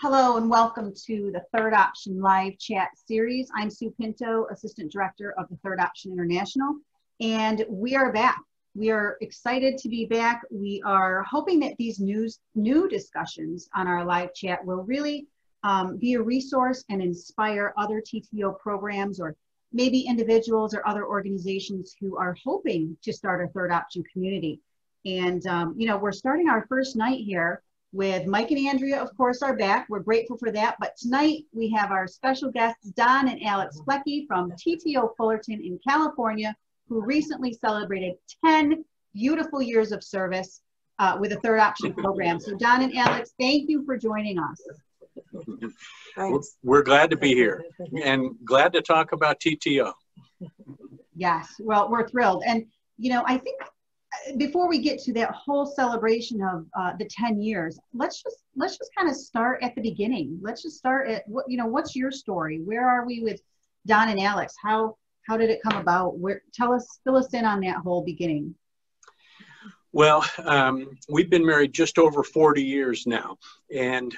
Hello and welcome to the Third Option Live Chat Series. I'm Sue Pinto, Assistant Director of the Third Option International, and we are back. We are excited to be back. We are hoping that these new discussions on our live chat will really be a resource and inspire other TTO programs or maybe individuals or other organizations who are hoping to start a third option community. And, we're starting our first night here with Mike and Andrea, of course, are back. We're grateful for that. But tonight we have our special guests, Don and Alex Flecky from TTO Fullerton in California, who recently celebrated 10 beautiful years of service with a third option program. So Don and Alex, thank you for joining us. We're glad to be here and glad to talk about TTO. Yes, well, we're thrilled. And, I think before we get to that whole celebration of the 10 years, let's just kind of start at the beginning. Let's just start at what's your story? Where are we with Don and Alex? How did it come about? Fill us in on that whole beginning. Well, we've been married just over 40 years now, and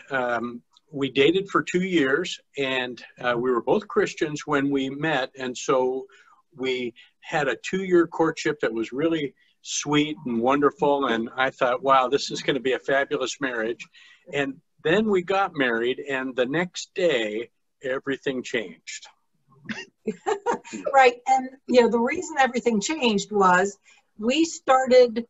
we dated for 2 years, and we were both Christians when we met, and so we had a 2-year courtship that was really sweet and wonderful, and I thought, wow, this is going to be a fabulous marriage. And then we got married, and the next day everything changed. Right. And the reason everything changed was we started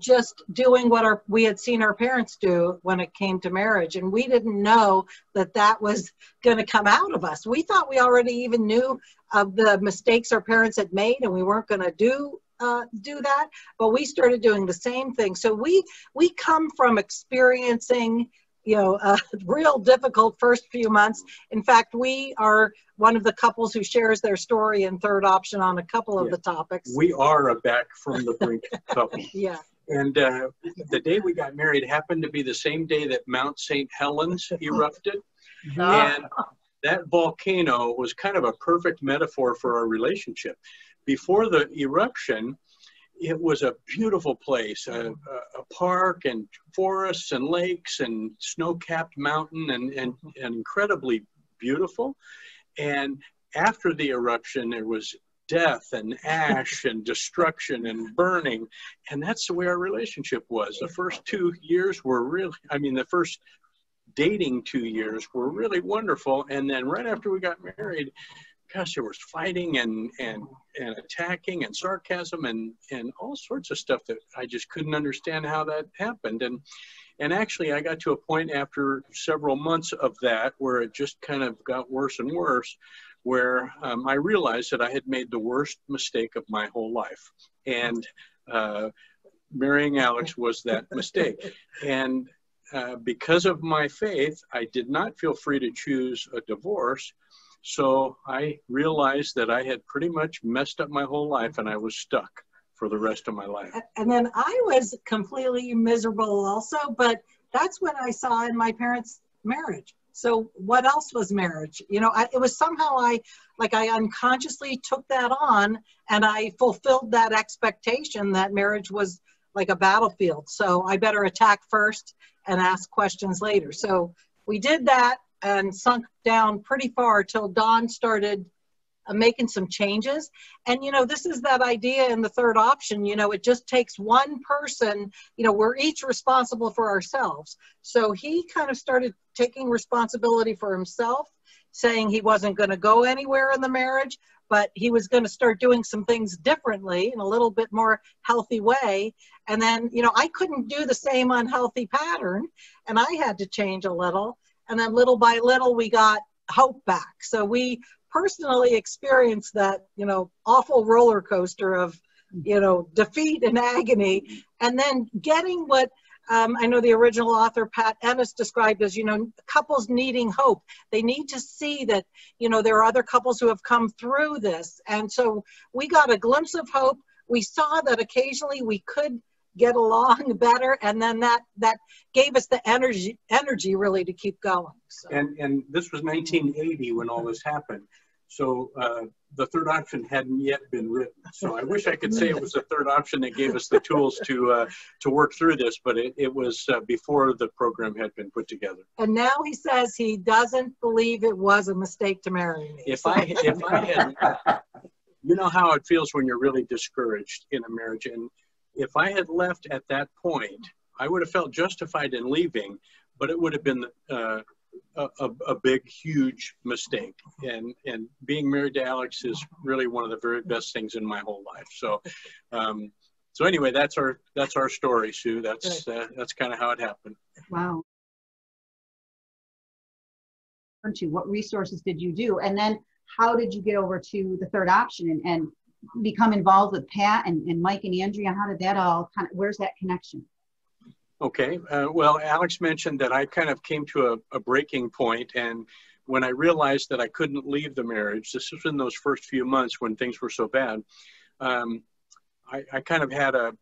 just doing what we had seen our parents do when it came to marriage, and we didn't know that was going to come out of us. We thought we already even knew of the mistakes our parents had made, and we weren't going to do that, but we started doing the same thing. So we come from experiencing a real difficult first few months. In fact, we are one of the couples who shares their story in Third Option on a couple of the topics. We are a back from the brink couple. Yeah. And the day we got married happened to be the same day that Mount St. Helens erupted. And that volcano was kind of a perfect metaphor for our relationship. Before the eruption, it was a beautiful place, a park and forests and lakes and snow-capped mountain and incredibly beautiful. And after the eruption, there was death and ash and destruction and burning. And that's the way our relationship was. The first 2 years were really, the first dating 2 years were really wonderful. And then right after we got married, gosh, there was fighting and attacking and sarcasm and all sorts of stuff that I just couldn't understand how that happened. And actually, I got to a point after several months of that where it just kind of got worse and worse, where I realized that I had made the worst mistake of my whole life. And marrying Alex was that mistake. And because of my faith, I did not feel free to choose a divorce. So I realized that I had pretty much messed up my whole life and I was stuck for the rest of my life. And then I was completely miserable also, but that's when I saw in my parents' marriage. So what else was marriage? It was somehow I unconsciously took that on and I fulfilled that expectation that marriage was like a battlefield. So I better attack first and ask questions later. So we did that and sunk down pretty far till Don started making some changes. And, this is that idea in the Third Option, it just takes one person, we're each responsible for ourselves. So he kind of started taking responsibility for himself, saying he wasn't going to go anywhere in the marriage, but he was going to start doing some things differently in a little bit more healthy way. And then, I couldn't do the same unhealthy pattern and I had to change a little. And then little by little, we got hope back. So we personally experienced that, awful roller coaster of, defeat and agony. And then getting what I know the original author, Pat Ennis, described as, couples needing hope. They need to see that, there are other couples who have come through this. And so we got a glimpse of hope. We saw that occasionally we could get along better, and then that gave us the energy really to keep going. So. And this was 1980 when all this happened. So the third option hadn't yet been written. So I wish I could say it was the third option that gave us the tools to work through this, but it was before the program had been put together. And now he says he doesn't believe it was a mistake to marry me. If I had, you know how it feels when you're really discouraged in a marriage, and if I had left at that point, I would have felt justified in leaving, but it would have been a big, huge mistake. And being married to Alex is really one of the very best things in my whole life. So, so anyway, that's our story, Sue. That's kind of how it happened. Wow. What resources did you do? And then how did you get over to the third option and become involved with Pat and Mike and Andrea? How did that all where's that connection? Okay, well, Alex mentioned that I kind of came to a breaking point, and when I realized that I couldn't leave the marriage, this was in those first few months when things were so bad, I kind of had a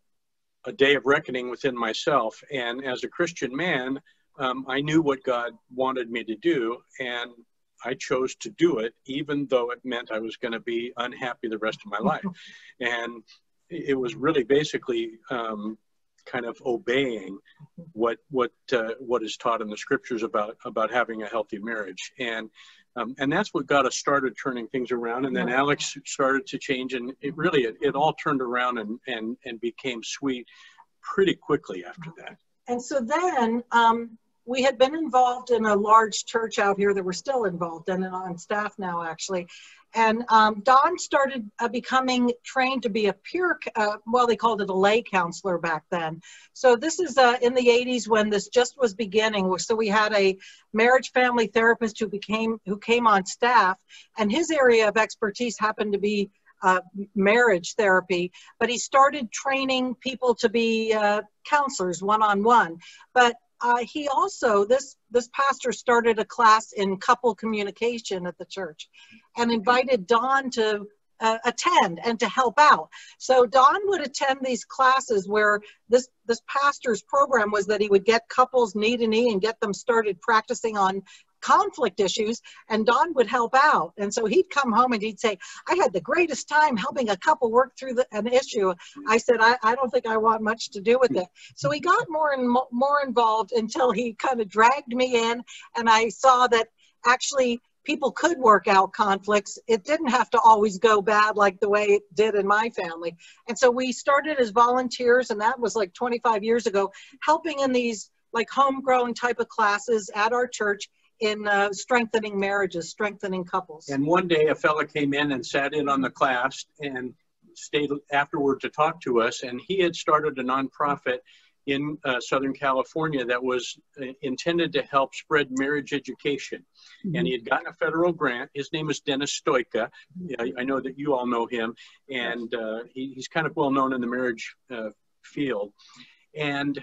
day of reckoning within myself, and as a Christian man, I knew what God wanted me to do, and I chose to do it, even though it meant I was going to be unhappy the rest of my life. And it was really basically kind of obeying what is taught in the scriptures about having a healthy marriage, and that's what got us started turning things around. And then Alex started to change, and it all turned around and became sweet pretty quickly after that. And so then we had been involved in a large church out here that we're still involved in and on staff now, actually. And Don started becoming trained to be a peer, well, they called it a lay counselor back then. So this is in the 80s when this just was beginning. So we had a marriage family therapist who came on staff, and his area of expertise happened to be marriage therapy, but he started training people to be counselors one-on-one. But he also, this pastor started a class in couple communication at the church and invited Don to attend and to help out. So Don would attend these classes where this pastor's program was that he would get couples knee to knee and get them started practicing on conflict issues, and Don would help out. And so he'd come home and he'd say, I had the greatest time helping a couple work through an issue. I said, I don't think I want much to do with it. So he got more and more involved until he kind of dragged me in, and I saw that actually people could work out conflicts. It didn't have to always go bad like the way it did in my family. And so we started as volunteers, and that was like 25 years ago, helping in these like homegrown type of classes at our church in strengthening marriages, strengthening couples. And one day a fella came in and sat in on the class and stayed afterward to talk to us, and he had started a nonprofit in Southern California that was intended to help spread marriage education. And he had gotten a federal grant. His name is Dennis Stoika. I know that you all know him, and he's kind of well known in the marriage field. And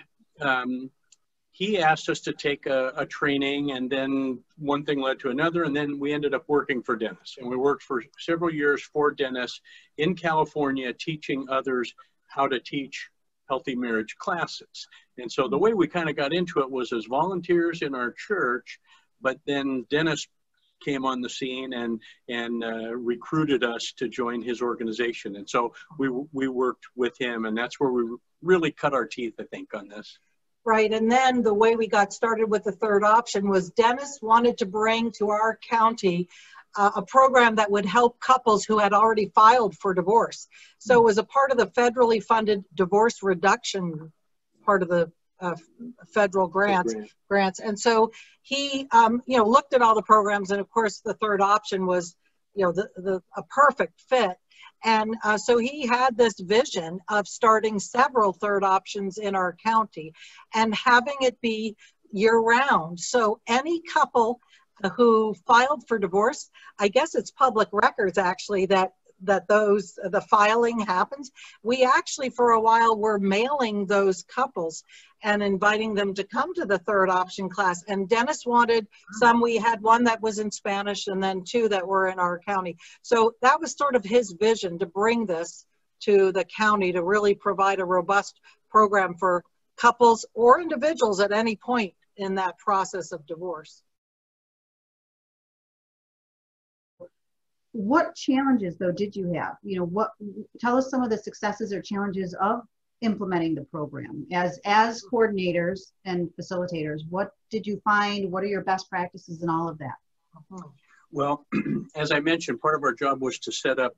he asked us to take a training, and then one thing led to another, and then we ended up working for Dennis. And we worked for several years for Dennis in California, teaching others how to teach healthy marriage classes. And so the way we kind of got into it was as volunteers in our church, but then Dennis came on the scene and recruited us to join his organization. And so we worked with him, and that's where we really cut our teeth, I think, on this. Right, and then the way we got started with the third option was Dennis wanted to bring to our county a program that would help couples who had already filed for divorce. So it was a part of the federally funded divorce reduction part of the federal grants. And so he, looked at all the programs, and of course the third option was, a perfect fit. And so he had this vision of starting several third options in our county and having it be year-round. So any couple who filed for divorce, I guess it's public records actually that the filing happens. We actually for a while were mailing those couples and inviting them to come to the third option class. And Dennis wanted some. We had one that was in Spanish and then two that were in our county. So that was sort of his vision, to bring this to the county, to really provide a robust program for couples or individuals at any point in that process of divorce. What challenges though did you have? You know, tell us some of the successes or challenges of implementing the program as coordinators and facilitators. What did you find? What are your best practices and all of that? Well, as I mentioned, part of our job was to set up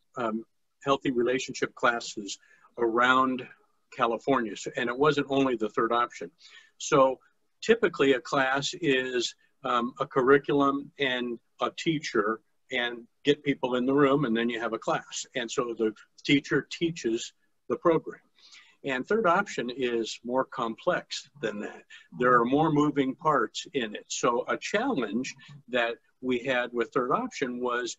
healthy relationship classes around California. And it wasn't only the third option. So typically a class is a curriculum and a teacher and get people in the room, and then you have a class. And so the teacher teaches the program. And third option is more complex than that. There are more moving parts in it. So a challenge that we had with third option was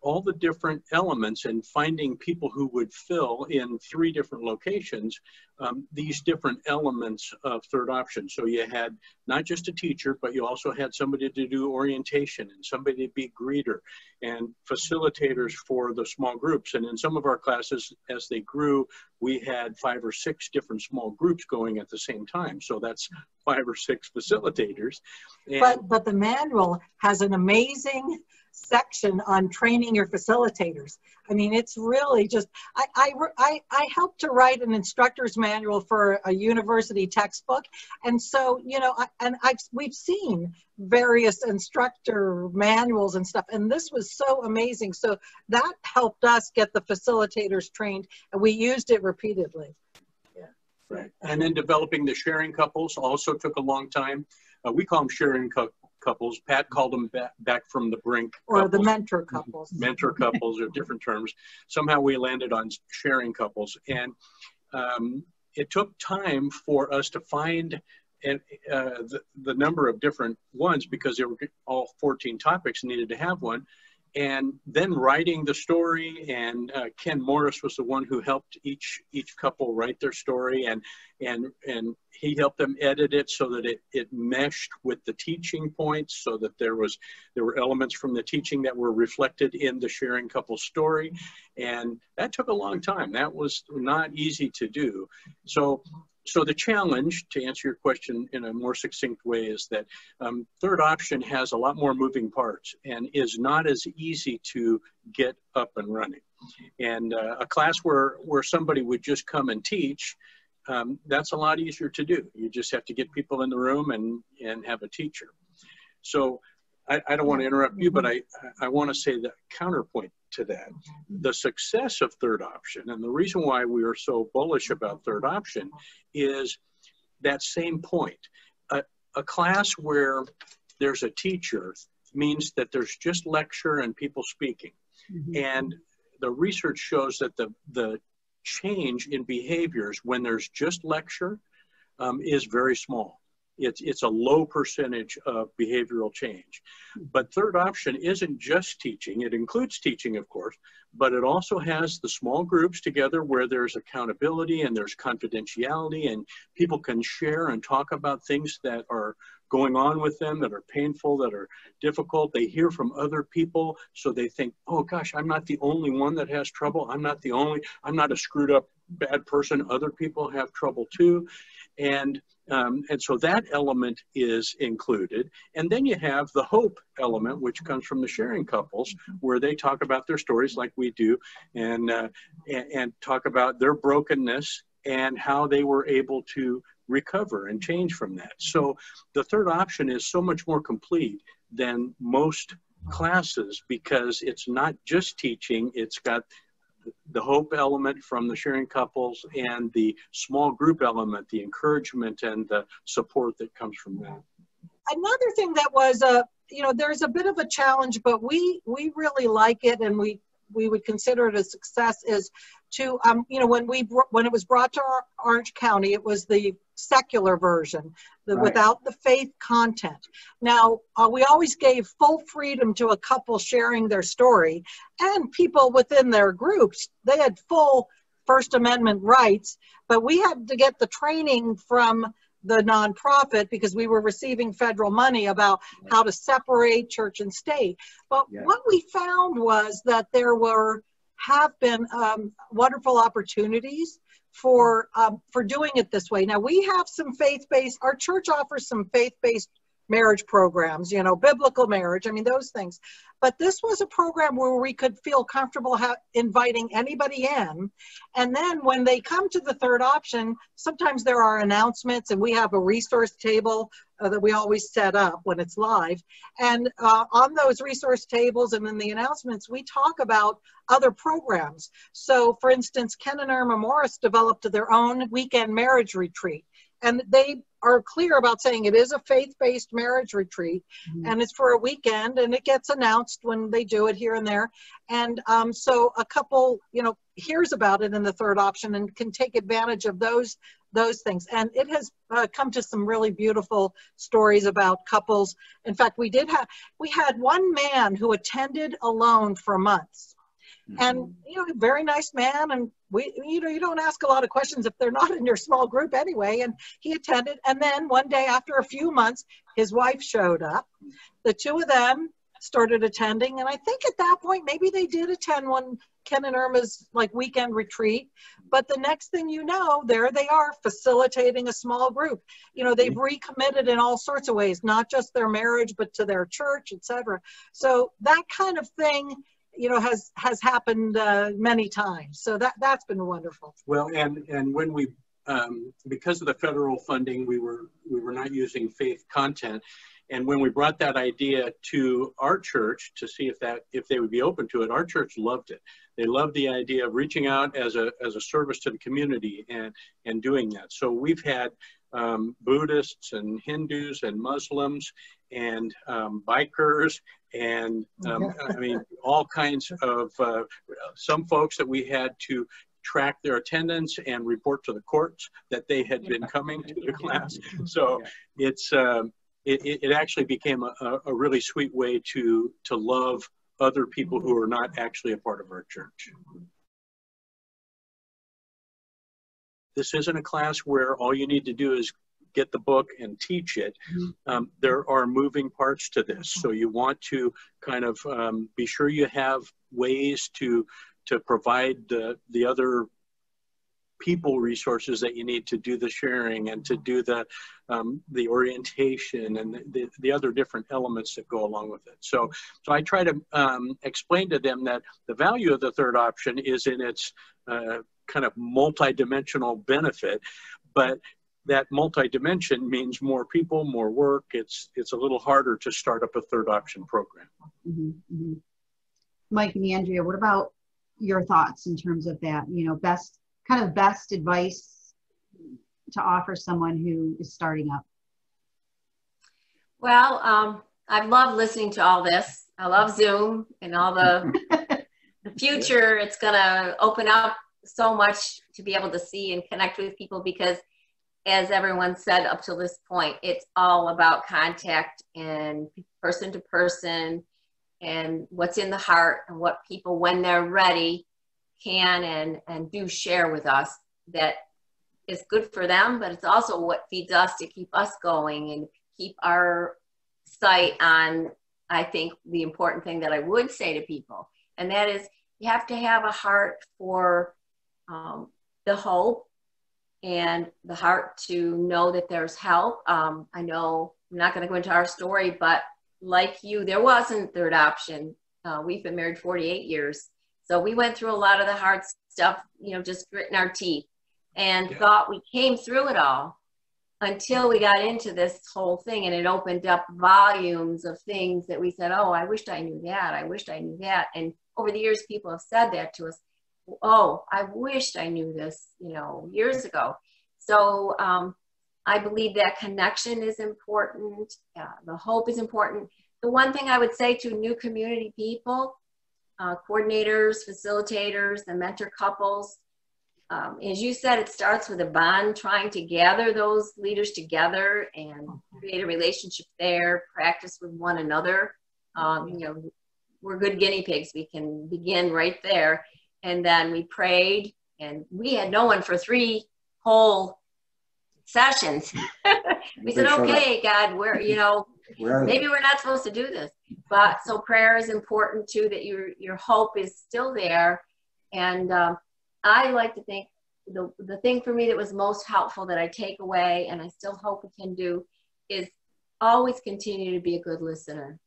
all the different elements and finding people who would fill in 3 different locations, these different elements of third option. So you had not just a teacher, but you also had somebody to do orientation and somebody to be greeter and facilitators for the small groups. And in some of our classes, as they grew, we had 5 or 6 different small groups going at the same time. So that's 5 or 6 facilitators. And but the manual has an amazing section on training your facilitators. I mean, it's really just, I helped to write an instructor's manual for a university textbook. And so, you know, we've seen various instructor manuals and stuff, and this was so amazing. So that helped us get the facilitators trained, and we used it repeatedly. Yeah. Right. And then developing the sharing couples also took a long time. We call them sharing couples. Pat called them back from the brink couples. Or the mentor couples. Mentor couples are different terms. Somehow we landed on sharing couples. And it took time for us to find the number of different ones, because there were all 14 topics needed to have one. And then writing the story, and Ken Morris was the one who helped each couple write their story, and he helped them edit it so that it meshed with the teaching points, so that there were elements from the teaching that were reflected in the sharing couple story. And that took a long time. That was not easy to do. So the challenge, to answer your question in a more succinct way, is that third option has a lot more moving parts and is not as easy to get up and running. And a class where somebody would just come and teach, that's a lot easier to do. You just have to get people in the room and have a teacher. So I don't want to interrupt you, but I want to say the counterpoint to that. The success of third option, and the reason why we are so bullish about third option, is that same point. A class where there's a teacher means that there's just lecture and people speaking. And the research shows that the change in behaviors when there's just lecture is very small. It's a low percentage of behavioral change. But third option isn't just teaching. It includes teaching, of course, but it also has the small groups together where there's accountability and there's confidentiality, and people can share and talk about things that are going on with them, that are painful, that are difficult. They hear from other people, so they think, oh gosh, I'm not the only one that has trouble. I'm not a screwed up bad person. Other people have trouble too. And so that element is included. And then you have the hope element, which comes from the sharing couples, where they talk about their stories like we do, and talk about their brokenness and how they were able to recover and change from that. So the third option is so much more complete than most classes, because it's not just teaching. It's got the hope element from the sharing couples and the small group element, the encouragement and the support that comes from that. Another thing that was there's a bit of a challenge, but we really like it, and we would consider it a success, is to when it was brought to Orange County, it was the secular version, Right. Without the faith content. Now, we always gave full freedom to a couple sharing their story, and people within their groups, they had full First Amendment rights, but we had to get the training from the nonprofit, because we were receiving federal money, about how to separate church and state. But what we found was that there have been wonderful opportunities for doing it this way. Now, we have some faith-based, our church offers some faith-based marriage programs, you know, biblical marriage, I mean, those things. But this was a program where we could feel comfortable inviting anybody in. And then when they come to the third option, sometimes there are announcements, and we have a resource table that we always set up when it's live. And on those resource tables and in the announcements, we talk about other programs. So for instance, Ken and Irma Morris developed their own weekend marriage retreat. And they are clear about saying it is a faith-based marriage retreat, and it's for a weekend, and it gets announced when they do it here and there. And so a couple, you know, hears about it in the third option and can take advantage of those things. And it has come to some really beautiful stories about couples. In fact, we had one man who attended alone for months. And, you know, very nice man. And you know, you don't ask a lot of questions if they're not in your small group anyway. And he attended. And then one day after a few months, his wife showed up. The two of them started attending. And I think at that point, maybe they did attend one Ken and Irma's like weekend retreat. But the next thing you know, there they are facilitating a small group. You know, they've recommitted in all sorts of ways, not just their marriage, but to their church, etc. So that kind of thing, you know, has happened many times. So that's been wonderful. Well, and when we, because of the federal funding, we were not using faith content. And when we brought that idea to our church to see if they would be open to it, our church loved it. They loved the idea of reaching out as a service to the community and doing that. So we've had Buddhists and Hindus and Muslims and bikers and I mean, all kinds of, some folks that we had to track their attendance and report to the courts that they had been coming to the class. So it's, it actually became a really sweet way to love other people who are not actually a part of our church. This isn't a class where all you need to do is get the book and teach it. There are moving parts to this. So you want to kind of be sure you have ways to provide the other people resources that you need to do the sharing and to do the orientation and the other different elements that go along with it. So I try to explain to them that the value of the third option is in its kind of multi-dimensional benefit, but that multi-dimension means more people, more work. It's a little harder to start up a third option program. Mike and Andrea, what about your thoughts in terms of that? You know, best advice to offer someone who is starting up? Well, I love listening to all this. I love Zoom and all the future. It's going to open up so much to be able to see and connect with people because, as everyone said up till this point, it's all about contact and person to person and what's in the heart and what people, when they're ready, can and do share with us that is good for them, but it's also what feeds us to keep us going and keep our sight on, I think, the important thing that I would say to people, and that is you have to have a heart for the hope and the heart to know that there's help. I know I'm not going to go into our story, but like you, there wasn't third option. We've been married 48 years. So we went through a lot of the hard stuff, you know, just gritting our teeth and thought we came through it all until we got into this whole thing, and it opened up volumes of things that we said, oh, I wished I knew that. I wished I knew that. And over the years, people have said that to us. Oh, I wished I knew this, you know, years ago. So I believe that connection is important. The hope is important. The one thing I would say to new community people, coordinators, facilitators, and mentor couples, as you said, it starts with a bond, trying to gather those leaders together and create a relationship there, practice with one another. You know, we're good guinea pigs. We can begin right there. And then we prayed, and we had no one for 3 whole sessions. We said, okay, God, you know, maybe we're not supposed to do this. But so prayer is important too, that your hope is still there. And I like to think the thing for me that was most helpful that I take away, and I still hope we can do, is always continue to be a good listener.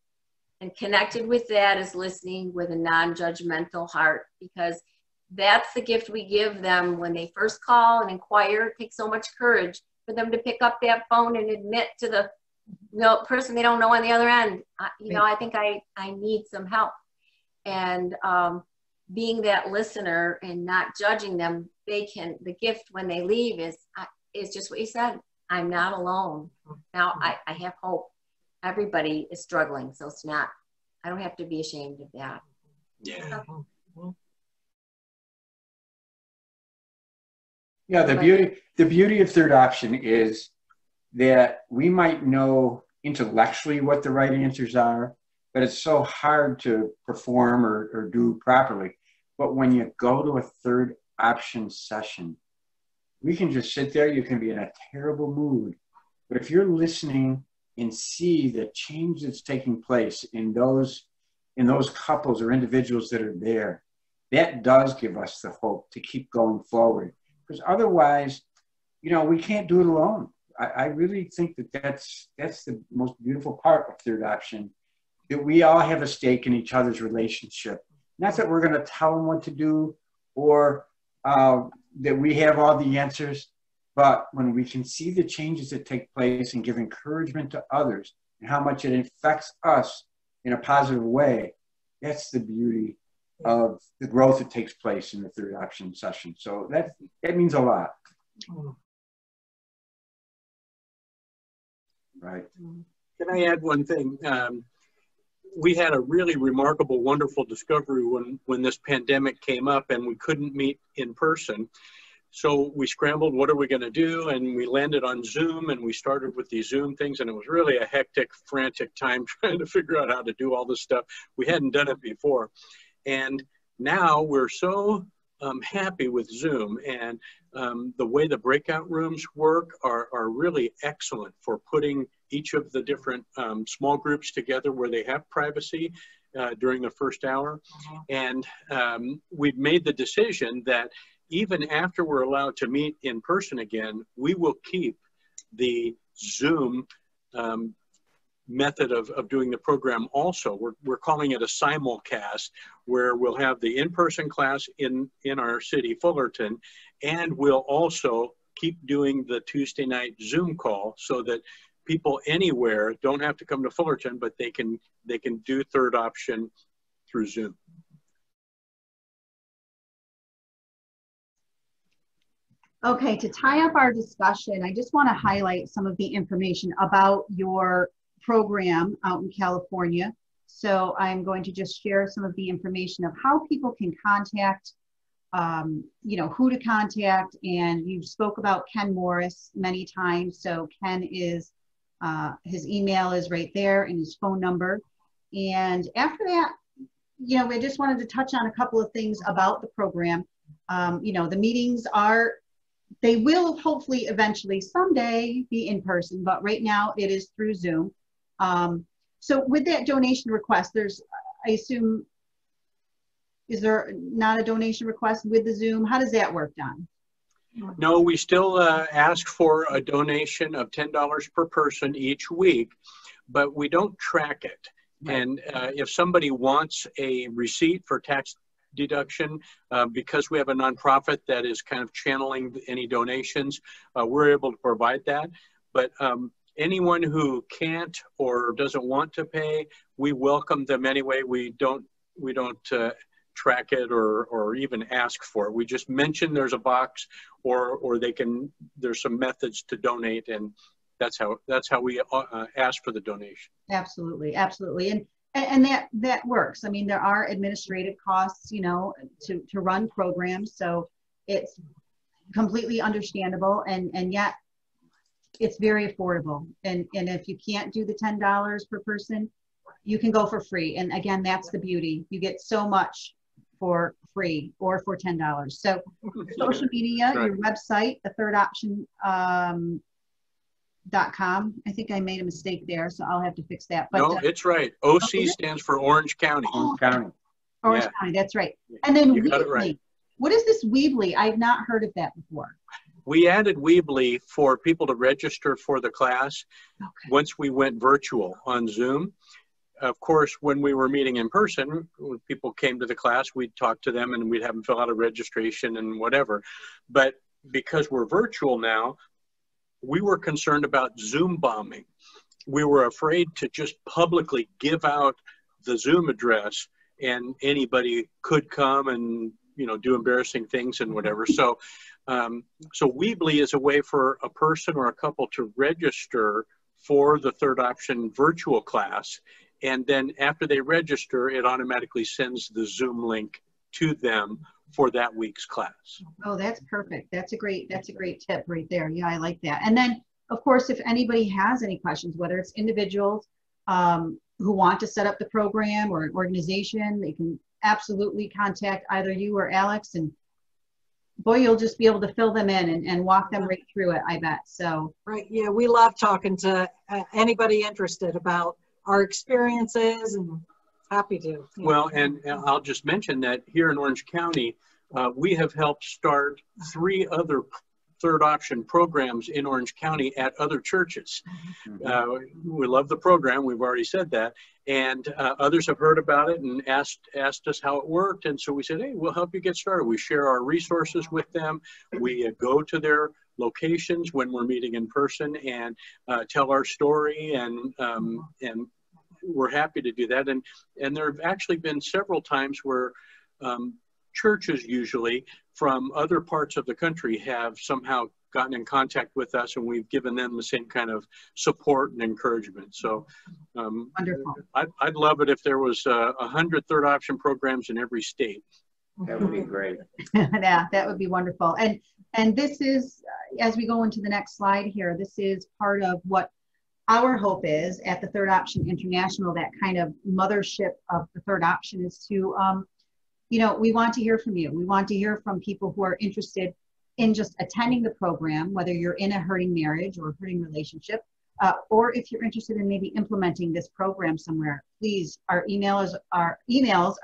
And connected with that is listening with a non-judgmental heart, because that's the gift we give them when they first call and inquire. It takes so much courage for them to pick up that phone and admit to the person they don't know on the other end, I think I need some help. And being that listener and not judging them, the gift when they leave is just what you said. I'm not alone. Now I have hope. Everybody is struggling, so I don't have to be ashamed of that. Yeah. Yeah, the beauty of third option is that we might know intellectually what the right answers are, but it's so hard to perform or do properly. But when you go to a third option session, we can just sit there. You can be in a terrible mood, but if you're listening and see the change that's taking place in those couples or individuals that are there, that does give us the hope to keep going forward. Because otherwise, we can't do it alone. I really think that's the most beautiful part of third option, that we all have a stake in each other's relationship. Not that we're going to tell them what to do or that we have all the answers, but when we can see the changes that take place and give encouragement to others and how much it affects us in a positive way, that's the beauty of the growth that takes place in the third option session. So that means a lot. Right. Can I add one thing? We had a really remarkable, wonderful discovery when this pandemic came up and we couldn't meet in person. So we scrambled, what are we going to do? And we landed on Zoom, and we started with these Zoom things, and it was really a hectic, frantic time trying to figure out how to do all this stuff. We hadn't done it before. And now we're so happy with Zoom, and the way the breakout rooms work are really excellent for putting each of the different small groups together where they have privacy during the first hour. And we've made the decision that even after we're allowed to meet in person again, we will keep the Zoom method of doing the program also. We're calling it a simulcast, where we'll have the in-person class in our city, Fullerton, and we'll also keep doing the Tuesday night Zoom call so that people anywhere don't have to come to Fullerton, but they can do third option through Zoom. Okay, to tie up our discussion, I just want to highlight some of the information about your program out in California. So I'm going to just share some of the information of how people can contact, who to contact. And you spoke about Ken Morris many times. So Ken is, his email is right there and his phone number. And after that, we just wanted to touch on a couple of things about the program. The meetings they will hopefully eventually someday be in person, but right now it is through Zoom. So with that donation request, I assume, is there not a donation request with the Zoom? How does that work, Don? No, we still ask for a donation of $10 per person each week, but we don't track it. Right. And if somebody wants a receipt for tax deduction, because we have a nonprofit that is kind of channeling any donations, we're able to provide that. But anyone who can't or doesn't want to pay, we welcome them anyway. We don't track it or even ask for it. We just mention there's a box, or there's some methods to donate, and that's how we ask for the donation. Absolutely, absolutely. And that works. I mean, there are administrative costs, to run programs. So it's completely understandable, and yet it's very affordable. And if you can't do the $10 per person, you can go for free. And again, that's the beauty. You get so much for free or for $10. So social media, right. Your website, the third option, .com. I think I made a mistake there, so I'll have to fix that. But, no, it's right. OC stands for Orange County. Orange County. Orange County, that's right. And then you got it right. What is this Weebly? I've not heard of that before. We added Weebly for people to register for the class once we went virtual on Zoom. Of course, when we were meeting in person, when people came to the class, we'd talk to them and we'd have them fill out a registration and whatever. But because we're virtual now, we were concerned about Zoom bombing. We were afraid to just publicly give out the Zoom address and anybody could come and, you know, do embarrassing things and whatever. So, so Weebly is a way for a person or a couple to register for the third option virtual class. And then after they register, it automatically sends the Zoom link to them for that week's class. Oh, that's perfect. That's a great tip right there. Yeah, I like that. And then, of course, if anybody has any questions, whether it's individuals who want to set up the program or an organization, they can absolutely contact either you or Alex, and boy, you'll just be able to fill them in and walk them right through it, I bet. So right, yeah, we love talking to anybody interested about our experiences, and happy to. Well, and I'll just mention that here in Orange County, we have helped start 3 other third option programs in Orange County at other churches. We love the program, we've already said that, and others have heard about it and asked us how it worked, and so we said, hey, we'll help you get started. We share our resources with them. We go to their locations when we're meeting in person and tell our story, and we're happy to do that. And there have actually been several times where churches usually from other parts of the country have somehow gotten in contact with us, and we've given them the same kind of support and encouragement. So wonderful. I'd love it if there was 100 third option programs in every state. That would be great. Yeah, that would be wonderful. And this is, as we go into the next slide here, this is part of what our hope is at the Third Option International, that kind of mothership of the Third Option, is to, you know, we want to hear from you. We want to hear from people who are interested in just attending the program, whether you're in a hurting marriage or a hurting relationship, or if you're interested in maybe implementing this program somewhere. Please, our emails are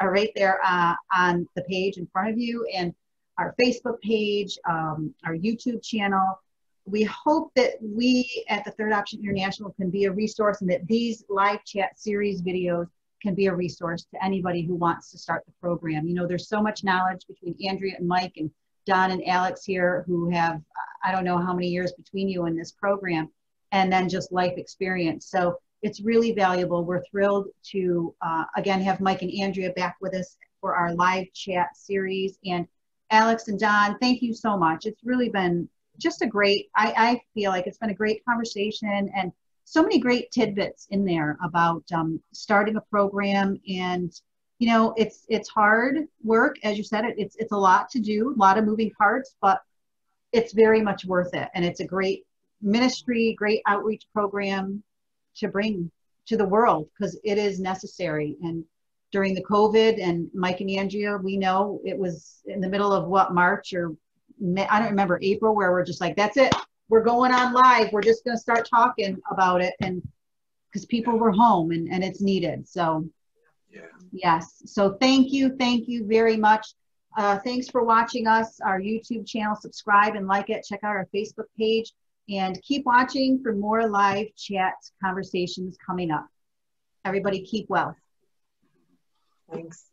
right there on the page in front of you, and our Facebook page, our YouTube channel. We hope that we at the Third Option International can be a resource, and that these live chat series videos can be a resource to anybody who wants to start the program. You know, there's so much knowledge between Andrea and Mike and Don and Alex here, who have, I don't know how many years between you in this program, and then just life experience. So it's really valuable. We're thrilled to, again, have Mike and Andrea back with us for our live chat series. And Alex and Don, thank you so much. It's really been just a great, I feel like it's been a great conversation, and so many great tidbits in there about starting a program. And you know, it's hard work, as you said. It's a lot to do, a lot of moving parts, but it's very much worth it. And it's a great ministry, great outreach program to bring to the world, because it is necessary. And during the COVID, and Mike and Andrea, we know it was in the middle of what, March or May, I don't remember, April, where we're just like, that's it, we're going on live, we're just going to start talking about it, and because people were home, and it's needed. So yeah, yes, so thank you very much. Thanks for watching us, our YouTube channel. Subscribe and like it. Check out our Facebook page, and keep watching for more live chat conversations coming up. Everybody keep well. Thanks.